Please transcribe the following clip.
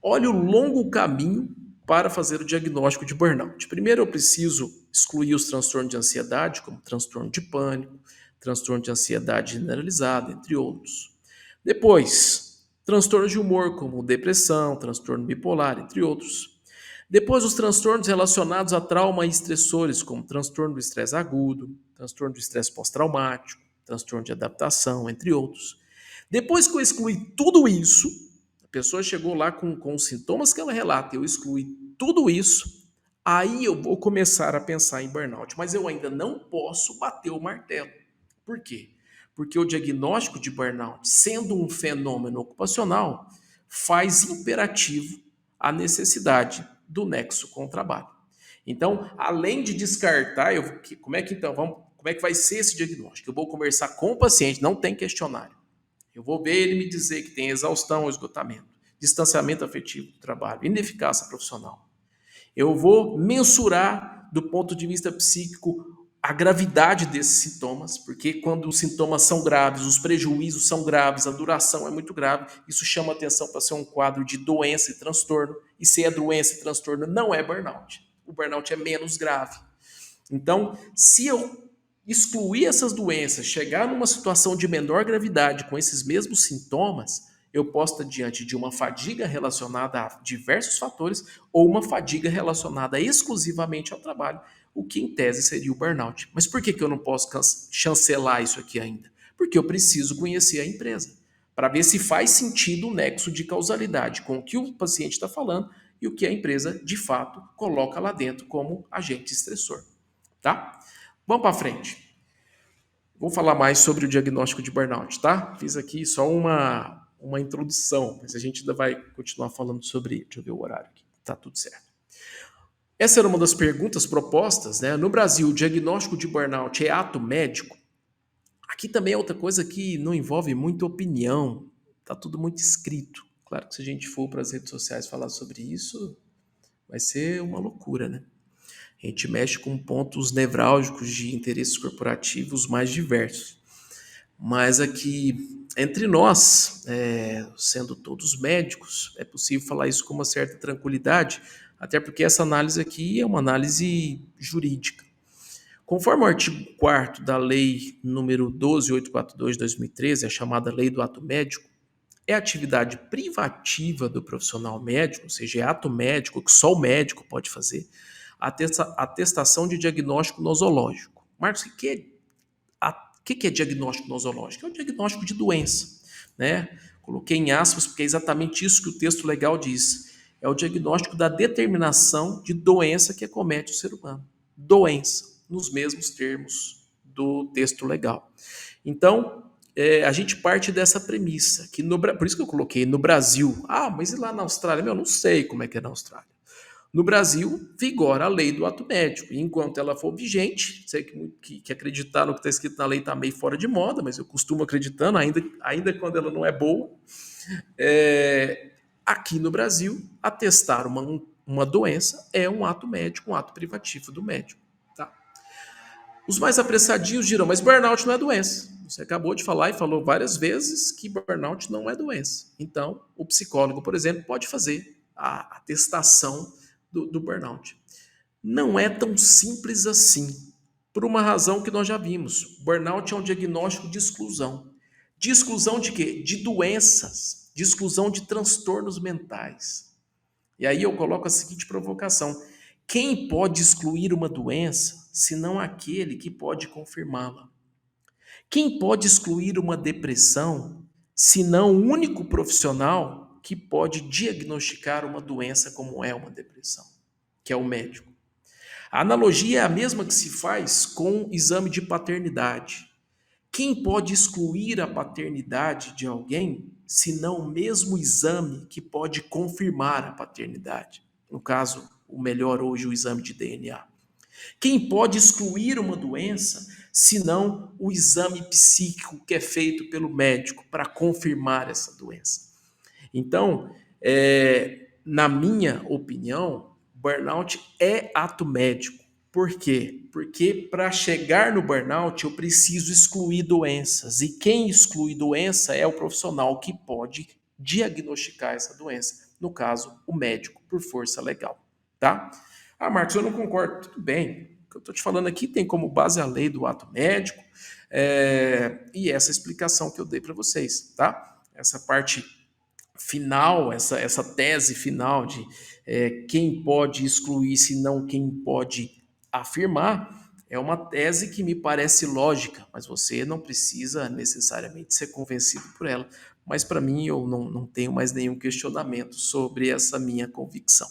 Olha o longo caminho para fazer o diagnóstico de burnout. Primeiro, eu preciso excluir os transtornos de ansiedade, como transtorno de pânico, transtorno de ansiedade generalizada, entre outros. Depois, transtornos de humor, como depressão, transtorno bipolar, entre outros. Depois, os transtornos relacionados a trauma e estressores, como transtorno do estresse agudo, transtorno do estresse pós-traumático, transtorno de adaptação, entre outros. Depois que eu excluí tudo isso, a pessoa chegou lá com os sintomas que ela relata, eu excluí tudo isso, aí eu vou começar a pensar em burnout, mas eu ainda não posso bater o martelo. Por quê? Porque o diagnóstico de burnout, sendo um fenômeno ocupacional, faz imperativo a necessidade do nexo com o trabalho. Então, além de descartar, como é que então como é que vai ser esse diagnóstico? Eu vou conversar com o paciente, não tem questionário. Eu vou ver ele me dizer que tem exaustão ou esgotamento, distanciamento afetivo do trabalho, ineficácia profissional. Eu vou mensurar do ponto de vista psíquico a gravidade desses sintomas, porque quando os sintomas são graves, os prejuízos são graves, a duração é muito grave, isso chama atenção para ser um quadro de doença e transtorno, e se é doença e transtorno, não é burnout. O burnout é menos grave. Então, se eu excluir essas doenças, chegar numa situação de menor gravidade com esses mesmos sintomas, eu posso estar diante de uma fadiga relacionada a diversos fatores ou uma fadiga relacionada exclusivamente ao trabalho, o que em tese seria o burnout. Mas por que eu não posso chancelar isso aqui ainda? Porque eu preciso conhecer a empresa para ver se faz sentido o nexo de causalidade com o que o paciente está falando e o que a empresa de fato coloca lá dentro como agente estressor. Tá? Vamos para frente. Vou falar mais sobre o diagnóstico de burnout, tá? Fiz aqui só uma introdução, mas a gente ainda vai continuar falando sobre ele. Deixa eu ver o horário aqui. Tá tudo certo. Essa era uma das perguntas propostas, né? No Brasil, o diagnóstico de burnout é ato médico? Aqui também é outra coisa que não envolve muita opinião, tá tudo muito escrito. Claro que se a gente for para as redes sociais falar sobre isso, vai ser uma loucura, né? A gente mexe com pontos nevrálgicos de interesses corporativos mais diversos. Mas aqui, entre nós, sendo todos médicos, é possível falar isso com uma certa tranquilidade, até porque essa análise aqui é uma análise jurídica. Conforme o artigo 4º da Lei número 12842 de 2013, a chamada Lei do Ato Médico, é atividade privativa do profissional médico, ou seja, é ato médico que só o médico pode fazer, atestação de diagnóstico nosológico. Marcos, o que é diagnóstico nosológico? É o diagnóstico de doença, né? Coloquei em aspas porque é exatamente isso que o texto legal diz. É o diagnóstico da determinação de doença que acomete o ser humano. Doença, nos mesmos termos do texto legal. Então, a gente parte dessa premissa, que por isso que eu coloquei no Brasil. Ah, mas e lá na Austrália? Meu, eu não sei como é que é na Austrália. No Brasil, vigora a lei do ato médico. E enquanto ela for vigente, sei que acreditar no que está escrito na lei está meio fora de moda, mas eu costumo acreditando, ainda quando ela não é boa. Aqui no Brasil, atestar uma doença é um ato médico, um ato privativo do médico. Tá? Os mais apressadinhos dirão, mas burnout não é doença. Você acabou de falar e falou várias vezes que burnout não é doença. Então, o psicólogo, por exemplo, pode fazer a atestação do burnout. Não é tão simples assim, por uma razão que nós já vimos. Burnout é um diagnóstico de exclusão. De exclusão de quê? De doenças, de exclusão de transtornos mentais. E aí eu coloco a seguinte provocação: quem pode excluir uma doença, senão aquele que pode confirmá-la? Quem pode excluir uma depressão, senão o único profissional que pode diagnosticar uma doença como é uma depressão, que é o médico? A analogia é a mesma que se faz com o exame de paternidade. Quem pode excluir a paternidade de alguém, senão o mesmo exame que pode confirmar a paternidade? No caso, o melhor hoje, o exame de DNA. Quem pode excluir uma doença, senão o exame psíquico que é feito pelo médico para confirmar essa doença? Então, na minha opinião, burnout é ato médico. Por quê? Porque para chegar no burnout eu preciso excluir doenças. E quem exclui doença é o profissional que pode diagnosticar essa doença. no caso, o médico, por força legal, tá? Ah, Marcos, eu não concordo. Tudo bem. O que eu estou te falando aqui tem como base a lei do ato médico, e essa explicação que eu dei para vocês, tá? Essa parte final, essa tese final de quem pode excluir, se não quem pode afirmar, é uma tese que me parece lógica, mas você não precisa necessariamente ser convencido por ela. Mas para mim, eu não tenho mais nenhum questionamento sobre essa minha convicção.